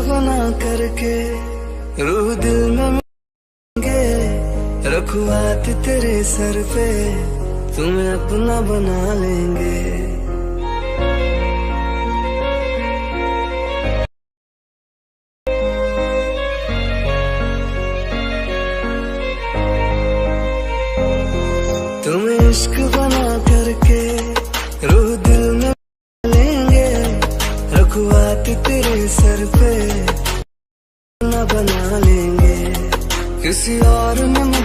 बना करके रूह दिल में मिलेंगे, रखवात तेरे सर पे तुम्हें अपना बना लेंगे। तुम्हें इश्क बना करके रूह दिल में लेंगे, रखवात तेरे सर पे न बना लेंगे। किसी और ने